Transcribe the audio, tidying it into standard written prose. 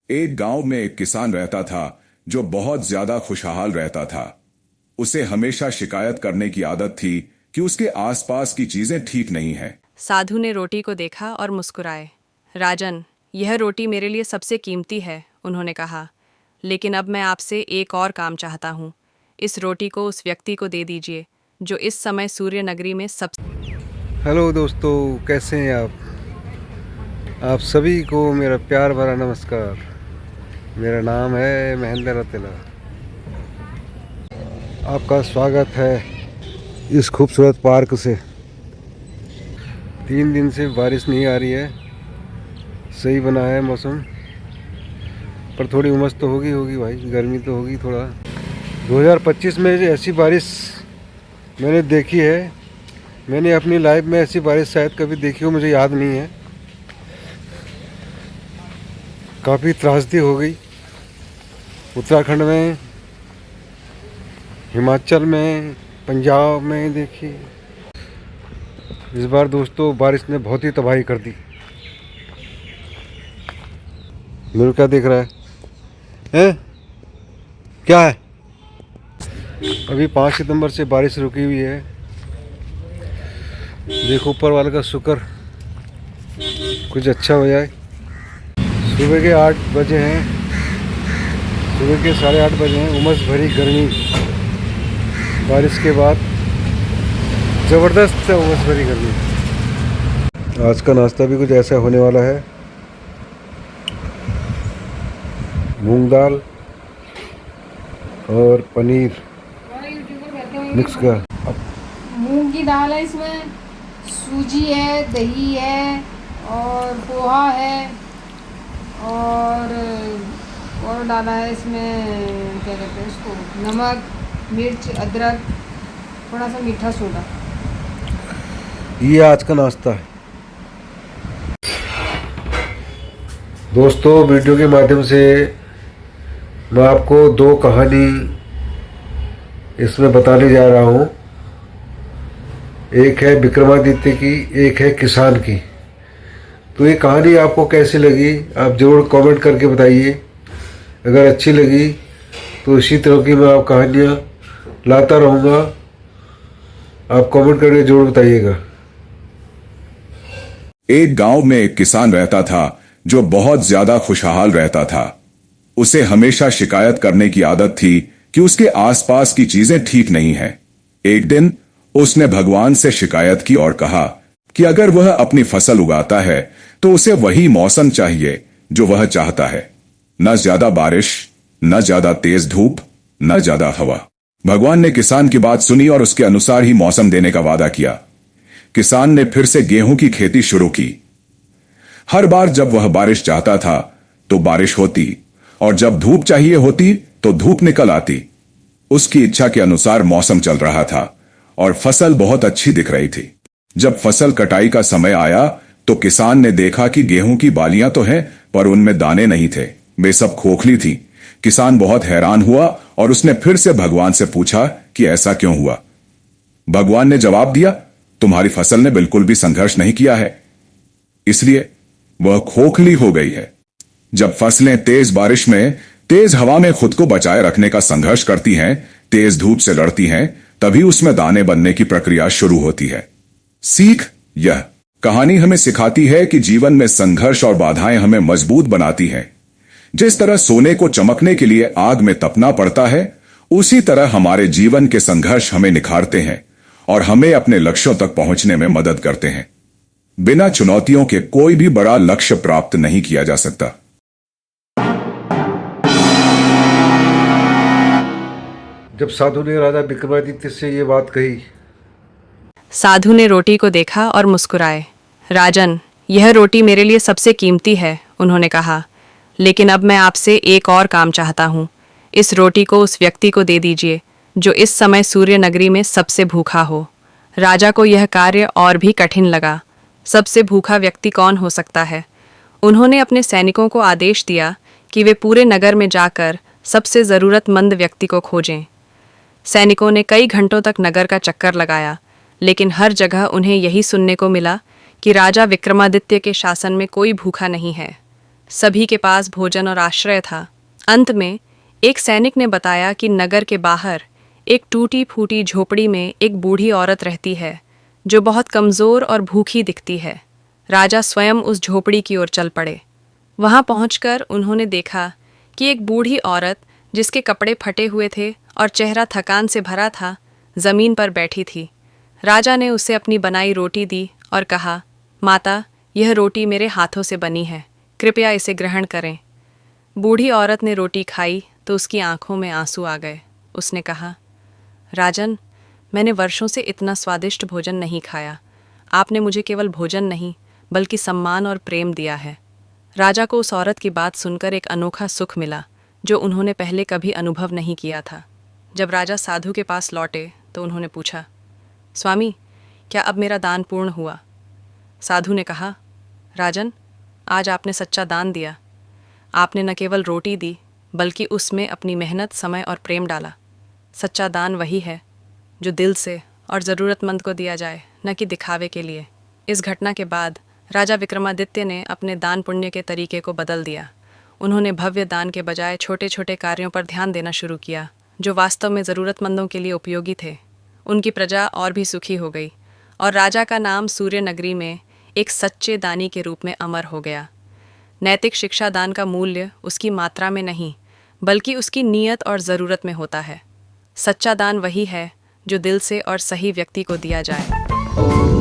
एक गांव में एक किसान रहता था जो बहुत ज्यादा खुशहाल रहता था। उसे हमेशा शिकायत करने की आदत थी कि उसके आसपास की चीजें ठीक नहीं हैं। साधु ने रोटी को देखा और मुस्कुराए। राजन, यह रोटी मेरे लिए सबसे कीमती है, उन्होंने कहा। लेकिन अब मैं आपसे एक और काम चाहता हूँ। इस रोटी को उस व्यक्ति को दे दीजिए जो इस समय सूर्य नगरी में सब। हेलो दोस्तों, कैसे हैं आप सभी को मेरा प्यार भरा नमस्कार। मेरा नाम है महेंद्र रतेला। आपका स्वागत है इस खूबसूरत पार्क से। 3 दिन से बारिश नहीं आ रही है, सही बना है मौसम, पर थोड़ी उमस तो होगी भाई, गर्मी तो होगी थोड़ा। 2025 में ऐसी बारिश मैंने देखी है। मैंने अपनी लाइफ में ऐसी बारिश शायद कभी देखी हो, मुझे याद नहीं है। काफ़ी त्रासदी हो गई उत्तराखंड में, हिमाचल में, पंजाब में देखी। इस बार दोस्तों बारिश ने बहुत ही तबाही कर दी। मेरे क्या देख रहा है, हैं? क्या है? अभी 5 सितंबर से बारिश रुकी हुई है। देखो ऊपर वाले का शुक्र, कुछ अच्छा हो जाए। सुबह के 8 बजे हैं, सुबह के 8:30 बजे हैं। उमस भरी गर्मी, बारिश के बाद ज़बरदस्त उमस भरी गर्मी। आज का नाश्ता भी कुछ ऐसा होने वाला है। मूंग दाल और पनीर मिक्स का। मूंग की दाल है, इसमें सूजी है, दही है और पोहा है और डाला है इसमें, क्या कहते हैं इसको, नमक, मिर्च, अदरक, थोड़ा सा मीठा सोडा। ये आज का नाश्ता है दोस्तों। वीडियो के माध्यम से मैं आपको 2 कहानी इसमें बताने जा रहा हूँ। एक है विक्रमादित्य की, एक है किसान की। तो ये कहानी आपको कैसी लगी आप ज़रूर कमेंट करके बताइए। अगर अच्छी लगी तो इसी तरह की मैं आप कहानियाँ लाता रहूँगा। आप कमेंट करके ज़रूर बताइएगा। एक गांव में एक किसान रहता था जो बहुत ज्यादा खुशहाल रहता था। उसे हमेशा शिकायत करने की आदत थी कि उसके आसपास की चीजें ठीक नहीं हैं। एक दिन उसने भगवान से शिकायत की और कहा कि अगर वह अपनी फसल उगाता है तो उसे वही मौसम चाहिए जो वह चाहता है। न ज्यादा बारिश, न ज्यादा तेज धूप, न ज्यादा हवा। भगवान ने किसान की बात सुनी और उसके अनुसार ही मौसम देने का वादा किया। किसान ने फिर से गेहूं की खेती शुरू की। हर बार जब वह बारिश चाहता था तो बारिश होती, और जब धूप चाहिए होती तो धूप निकल आती। उसकी इच्छा के अनुसार मौसम चल रहा था और फसल बहुत अच्छी दिख रही थी। जब फसल कटाई का समय आया तो किसान ने देखा कि गेहूं की बालियां तो हैं, पर उनमें दाने नहीं थे, वे सब खोखली थी। किसान बहुत हैरान हुआ और उसने फिर से भगवान से पूछा कि ऐसा क्यों हुआ। भगवान ने जवाब दिया, तुम्हारी फसल ने बिल्कुल भी संघर्ष नहीं किया है, इसलिए वह खोखली हो गई है। जब फसलें तेज बारिश में, तेज हवा में खुद को बचाए रखने का संघर्ष करती हैं, तेज धूप से लड़ती हैं, तभी उसमें दाने बनने की प्रक्रिया शुरू होती है। सीख, यह कहानी हमें सिखाती है कि जीवन में संघर्ष और बाधाएं हमें मजबूत बनाती हैं। जिस तरह सोने को चमकने के लिए आग में तपना पड़ता है, उसी तरह हमारे जीवन के संघर्ष हमें निखारते हैं और हमें अपने लक्ष्यों तक पहुंचने में मदद करते हैं। बिना चुनौतियों के कोई भी बड़ा लक्ष्य प्राप्त नहीं किया जा सकता। जब साधु ने राजा विक्रमादित्य से ये बात कही। साधु ने रोटी को देखा और मुस्कुराए। राजन, यह रोटी मेरे लिए सबसे कीमती है, उन्होंने कहा। लेकिन अब मैं आपसे एक और काम चाहता हूँ। इस रोटी को उस व्यक्ति को दे दीजिए जो इस समय सूर्य नगरी में सबसे भूखा हो। राजा को यह कार्य और भी कठिन लगा। सबसे भूखा व्यक्ति कौन हो सकता है? उन्होंने अपने सैनिकों को आदेश दिया कि वे पूरे नगर में जाकर सबसे ज़रूरतमंद व्यक्ति को खोजें। सैनिकों ने कई घंटों तक नगर का चक्कर लगाया, लेकिन हर जगह उन्हें यही सुनने को मिला कि राजा विक्रमादित्य के शासन में कोई भूखा नहीं है। सभी के पास भोजन और आश्रय था। अंत में एक सैनिक ने बताया कि नगर के बाहर एक टूटी फूटी झोपड़ी में एक बूढ़ी औरत रहती है जो बहुत कमज़ोर और भूखी दिखती है। राजा स्वयं उस झोपड़ी की ओर चल पड़े। वहां पहुंचकर उन्होंने देखा कि एक बूढ़ी औरत जिसके कपड़े फटे हुए थे और चेहरा थकान से भरा था, जमीन पर बैठी थी। राजा ने उसे अपनी बनाई रोटी दी और कहा, माता, यह रोटी मेरे हाथों से बनी है, कृपया इसे ग्रहण करें। बूढ़ी औरत ने रोटी खाई तो उसकी आंखों में आंसू आ गए। उसने कहा, राजन, मैंने वर्षों से इतना स्वादिष्ट भोजन नहीं खाया। आपने मुझे केवल भोजन नहीं बल्कि सम्मान और प्रेम दिया है। राजा को उस औरत की बात सुनकर एक अनोखा सुख मिला जो उन्होंने पहले कभी अनुभव नहीं किया था। जब राजा साधु के पास लौटे तो उन्होंने पूछा, स्वामी, क्या अब मेरा दान पूर्ण हुआ? साधु ने कहा, राजन, आज आपने सच्चा दान दिया। आपने न केवल रोटी दी बल्कि उसमें अपनी मेहनत, समय और प्रेम डाला। सच्चा दान वही है जो दिल से और ज़रूरतमंद को दिया जाए, न कि दिखावे के लिए। इस घटना के बाद राजा विक्रमादित्य ने अपने दान पुण्य के तरीके को बदल दिया। उन्होंने भव्य दान के बजाय छोटे छोटे कार्यों पर ध्यान देना शुरू किया जो वास्तव में ज़रूरतमंदों के लिए उपयोगी थे। उनकी प्रजा और भी सुखी हो गई और राजा का नाम सूर्य नगरी में एक सच्चे दानी के रूप में अमर हो गया। नैतिक शिक्षा दान का मूल्य उसकी मात्रा में नहीं बल्कि उसकी नीयत और ज़रूरत में होता है। सच्चा दान वही है जो दिल से और सही व्यक्ति को दिया जाए।